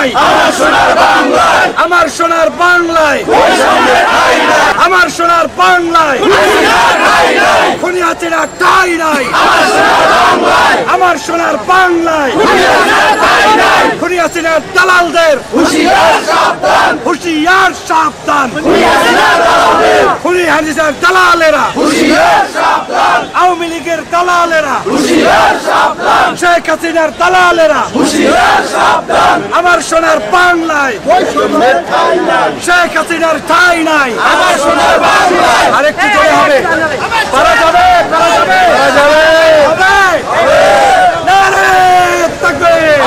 নাই, আমার সোনার বাংলায়, আমার সোনার বাংলায় খুনি হাসিনা ঠাঁই নাই, আমার সোনার বাংলায় খুনি হাসিনার দালালদের হুঁশিয়ার সাবধান, খুনি হাসিনার দালালেরা, আওয়ামী লীগের দালালেরা, শেখ হাসিনার দালালেরা, আমার সোনার বাংলায় শেখ হাসিনার ঠাঁই নাই, আমার সোনার বাংলায় আরেকটু জোরে হবে, পারা যাবে, পারা যাবে, হবে, নারে তাকবীর,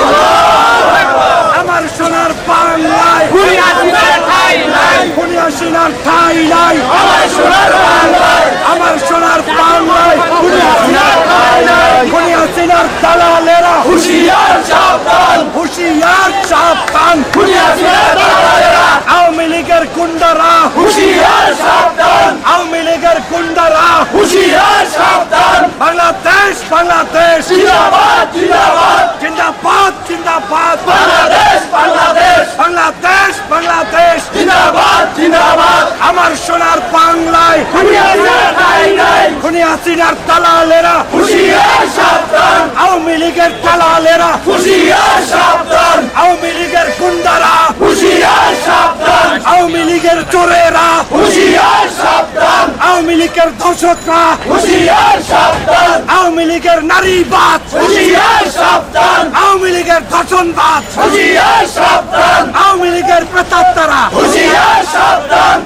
আমার সোনার বাংলায় খুনি হাসিনার ঠাঁই নাই, খুনি হাসিনার ঠাঁই নাই, আমার সোনার বাংলায়, আমার সোনার বাংলায় খুনি হাসিনার ঠাঁই নাই, খুনি হাসিনার দালালেরা হুঁশিয়ার সাবধান, হুঁশিয়ার সাবধান, খুনি হাসিনার দালালেরা, আওয়ামী লীগের গুন্ডারা হুঁশিয়ার সাবধান, আওয়ামী লীগের গুন্ডারা হুঁশিয়ার সাবধান, বাংলাদেশ বাংলাদেশ জিন্দাবাদ জিন্দাবাদ, জিন্দাবাদ জিন্দাবাদ, বাংলাদেশ বাংলাদেশ, বাংলাদেশ বাংলাদেশ জিন্দাবাদ জিন্দাবাদ, আমার সোনার বাংলায় খুনি হাসিনার ঠাঁই নাই, খুনি হাসিনার দালালেরা হুঁশিয়ার সাবধান, আওয়ামী লীগের দালালেরা হুঁশিয়ার সাবধান, আওয়ামী লীগের গুন্ডারা হুঁশিয়ার সাবধান, আওয়ামী লীগের চোরেরা হুঁশিয়ার সাবধান, আওয়ামী লীগের দর্শকরা হুঁশিয়ার সাবধান, আওয়ামী লীগের নারীবাদ হুঁশিয়ার সাবধান, আওয়ামী লীগের ধর্ষণবাদ হুঁশিয়ার সাবধান, আওয়ামী লীগের প্রেতাত্মারা হুঁশিয়ার সাবধান।